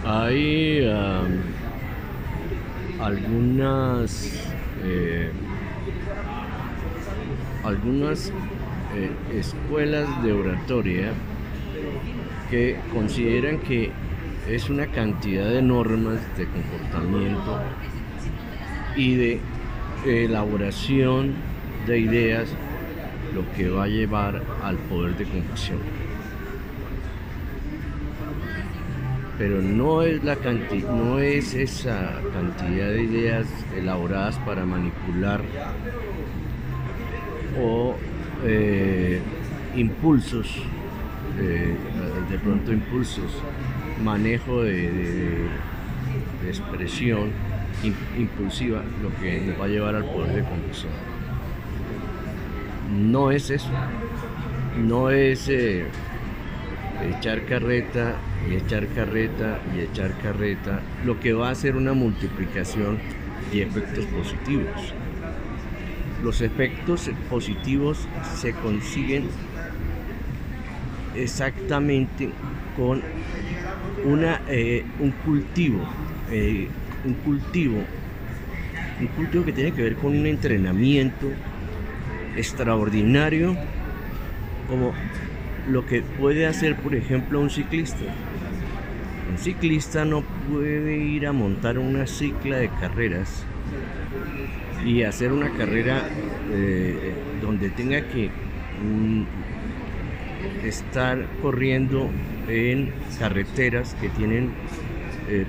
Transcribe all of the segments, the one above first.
Hay algunas, eh, algunas escuelas de oratoria que consideran que es una cantidad de normas de comportamiento y de elaboración de ideas lo que va a llevar al poder de convicción. Pero no es esa cantidad de ideas elaboradas para manipular o impulsos, de pronto impulsos, manejo de expresión impulsiva, lo que nos va a llevar al poder de convicción. No es eso, no es echar carreta y echar carreta y echar carreta, lo que va a hacer una multiplicación de efectos positivos. Los efectos positivos se consiguen exactamente con un cultivo que tiene que ver con un entrenamiento extraordinario, como lo que puede hacer, por ejemplo, un ciclista. Un ciclista no puede ir a montar una cicla de carreras y hacer una carrera donde tenga que estar corriendo en carreteras que tienen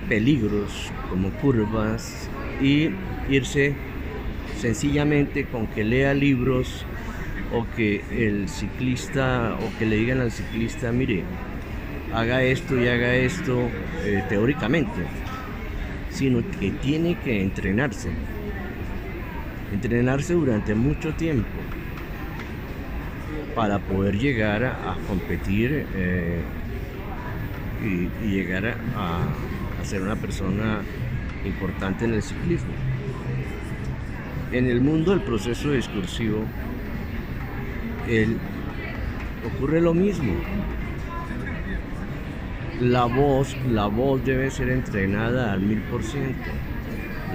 peligros como curvas, y irse sencillamente con que lea libros o que el ciclista, o que le digan al ciclista, mire, haga esto y haga esto teóricamente, sino que tiene que entrenarse durante mucho tiempo para poder llegar a competir y llegar a ser una persona importante en el ciclismo. En el mundo del proceso discursivo ocurre lo mismo. La voz debe ser entrenada al 1000%.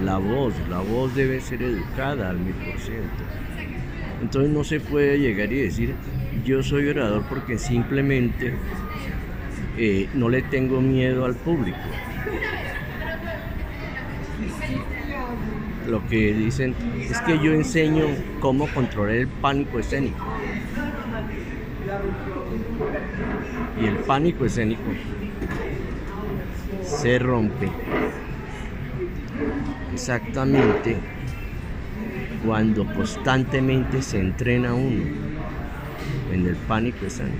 La voz debe ser educada al 1000%. Entonces no se puede llegar y decir, yo soy orador porque simplemente no le tengo miedo al público. Lo que dicen es que yo enseño cómo controlar el pánico escénico. Y el pánico escénico se rompe exactamente cuando constantemente se entrena uno en el pánico escénico.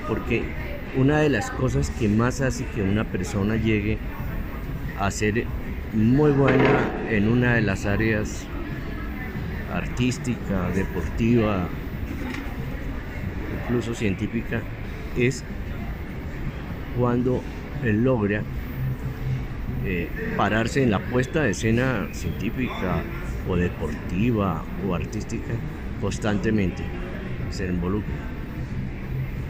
Porque una de las cosas que más hace que una persona llegue a ser muy buena en una de las áreas artística, deportiva, incluso científica, es cuando él logra pararse en la puesta de escena científica o deportiva o artística constantemente, se involucra.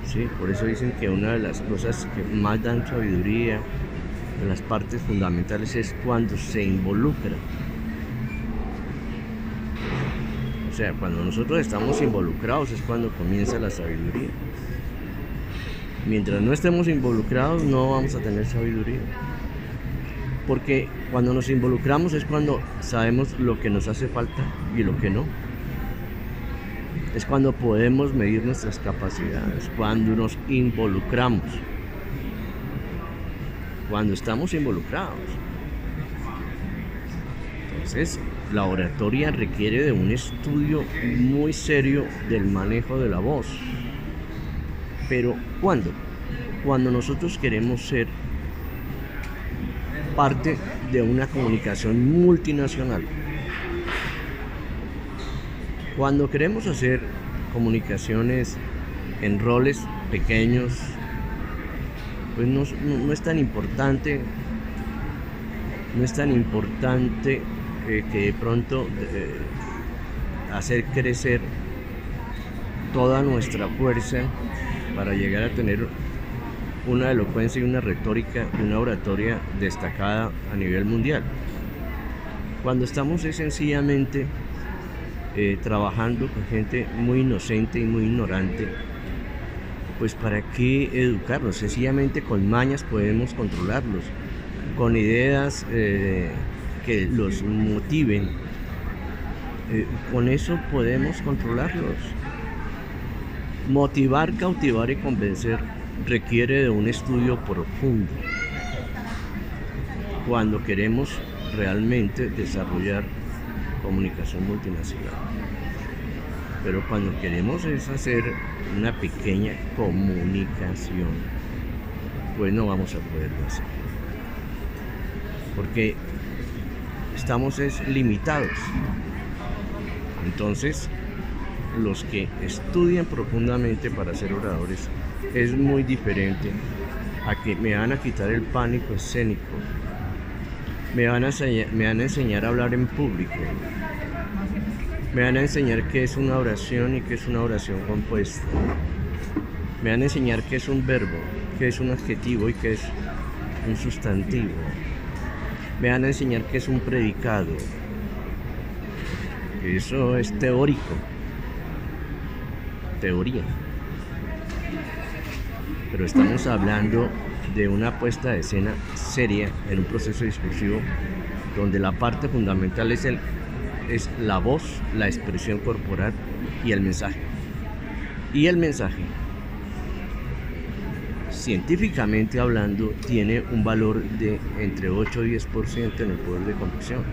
¿Sí? Por eso dicen que una de las cosas que más dan sabiduría, de las partes fundamentales, es cuando se involucra. O sea, cuando nosotros estamos involucrados es cuando comienza la sabiduría. Mientras no estemos involucrados no vamos a tener sabiduría. Porque cuando nos involucramos es cuando sabemos lo que nos hace falta y lo que no. Es cuando podemos medir nuestras capacidades, cuando nos involucramos. Cuando estamos involucrados. Entonces, la oratoria requiere de un estudio muy serio del manejo de la voz. Pero ¿cuándo? Cuando nosotros queremos ser parte de una comunicación multinacional. Cuando queremos hacer comunicaciones en roles pequeños, pues no es tan importante, que de pronto hacer crecer toda nuestra fuerza para llegar a tener una elocuencia y una retórica y una oratoria destacada a nivel mundial. Cuando estamos sencillamente trabajando con gente muy inocente y muy ignorante, pues ¿para qué educarlos? Sencillamente con mañas podemos controlarlos, con ideas que los motiven, con eso podemos controlarlos. Motivar, cautivar y convencer requiere de un estudio profundo cuando queremos realmente desarrollar comunicación multinacional. Pero cuando queremos es hacer una pequeña comunicación, pues no vamos a poderlo hacer, porque estamos limitados. Entonces, los que estudian profundamente para ser oradores es muy diferente a que me van a quitar el pánico escénico, me van a enseñar a hablar en público, me van a enseñar qué es una oración y qué es una oración compuesta, me van a enseñar qué es un verbo, qué es un adjetivo y qué es un sustantivo, me van a enseñar qué es un predicado. Eso es teórico, teoría. Pero estamos hablando de una puesta de escena seria en un proceso discursivo donde la parte fundamental es la voz, la expresión corporal y el mensaje. Y el mensaje, científicamente hablando, tiene un valor de entre 8 y 10% en el poder de convicción.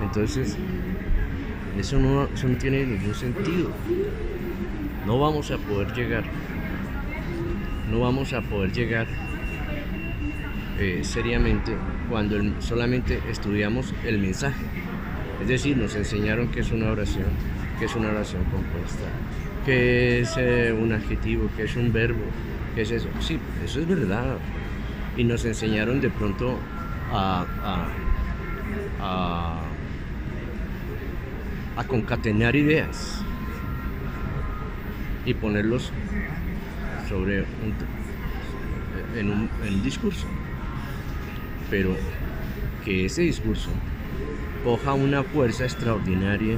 Entonces, eso no tiene ningún sentido. No vamos a poder llegar seriamente cuando solamente estudiamos el mensaje. Es decir, nos enseñaron qué es una oración, qué es una oración compuesta, qué es un adjetivo, qué es un verbo, qué es eso. Sí, eso es verdad. Y nos enseñaron de pronto a concatenar ideas y ponerlos sobre en un discurso, pero que ese discurso coja una fuerza extraordinaria,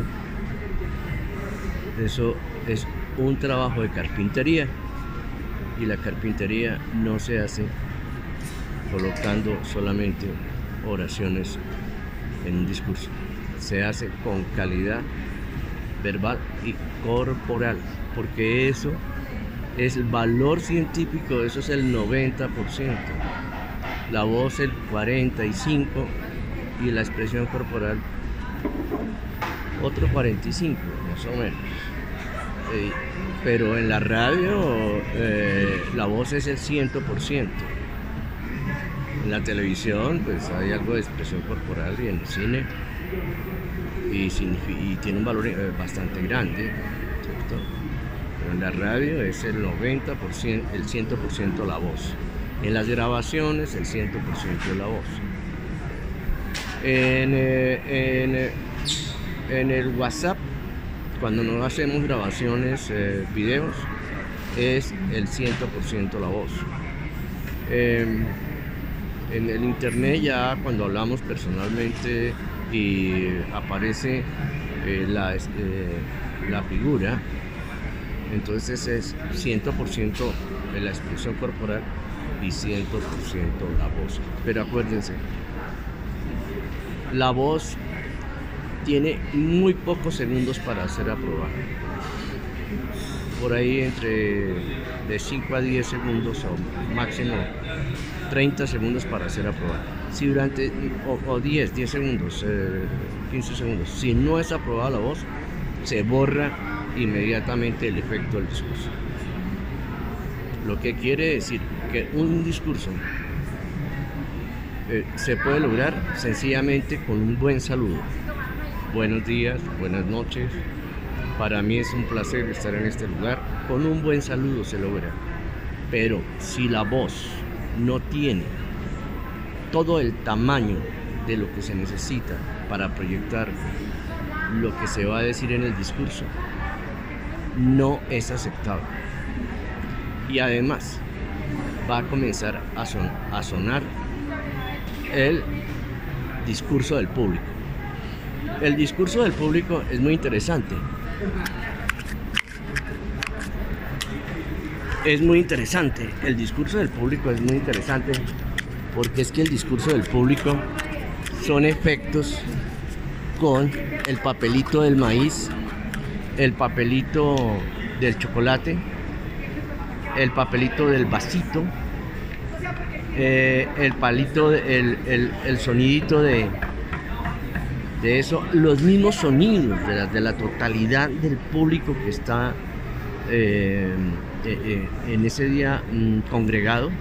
eso es un trabajo de carpintería, y la carpintería no se hace colocando solamente oraciones en un discurso, se hace con calidad verbal y corporal, porque eso es el valor científico, eso es el 90%, la voz el 45% y la expresión corporal otro 45%, más o menos. Pero en la radio la voz es el 100%. En la televisión pues hay algo de expresión corporal, y en el cine y tiene un valor bastante grande, ¿cierto? Pero en la radio es el 90%, el 100% la voz. En las grabaciones el 100% de la voz. En el WhatsApp, cuando no hacemos grabaciones, videos, es el 100% la voz. En el internet, ya cuando hablamos personalmente y aparece la figura, entonces es 100% de la expresión corporal y 100% la voz. Pero acuérdense, la voz tiene muy pocos segundos para ser aprobada. Por ahí entre de 5 a 10 segundos o máximo 30 segundos para ser aprobada. Si durante, o 10 segundos, 15 segundos, si no es aprobada la voz, se borra inmediatamente el efecto del discurso. Lo que quiere decir que un discurso se puede lograr sencillamente con un buen saludo. Buenos días, buenas noches. Para mí es un placer estar en este lugar. Con un buen saludo se logra. Pero si la voz no tiene todo el tamaño de lo que se necesita para proyectar lo que se va a decir en el discurso, no es aceptable. Y además, va a comenzar a sonar el discurso del público. El discurso del público es muy interesante. Es muy interesante. El discurso del público es muy interesante porque es que el discurso del público son efectos con el papelito del maíz, el papelito del chocolate, el papelito del vasito, el palito, el sonidito de eso, los mismos sonidos de la totalidad del público que está en ese día congregado.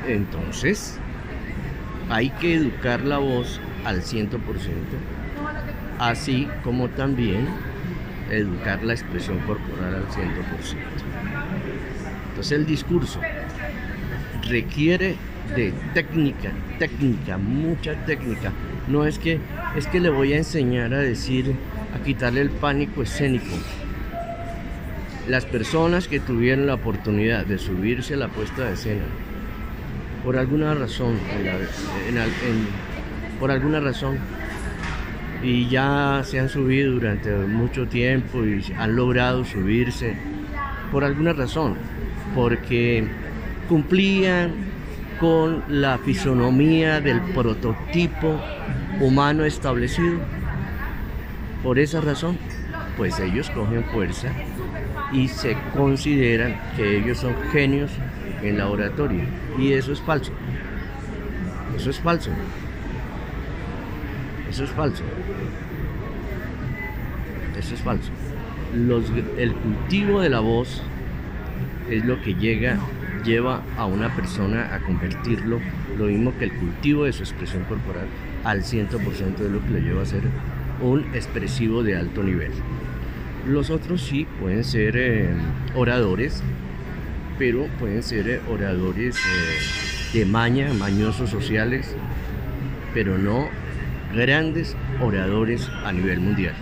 Entonces hay que educar la voz al 100%, así como también educar la expresión corporal al 100%. Entonces el discurso requiere de técnica, mucha técnica. No es que le voy a enseñar a decir, a quitarle el pánico escénico. Las personas que tuvieron la oportunidad de subirse a la puesta de escena, por alguna razón, y ya se han subido durante mucho tiempo y han logrado subirse, por alguna razón, porque cumplían con la fisonomía del prototipo humano establecido. Por esa razón, pues ellos cogen fuerza y se consideran que ellos son genios en la oratoria, y eso es falso. Eso es falso. Eso es falso. Eso es falso. El cultivo de la voz es lo que lleva a una persona a convertirlo, lo mismo que el cultivo de su expresión corporal, al 100% de lo que lo lleva a ser un expresivo de alto nivel. Los otros sí pueden ser oradores, pero pueden ser oradores de mañosos sociales, pero no grandes oradores a nivel mundial.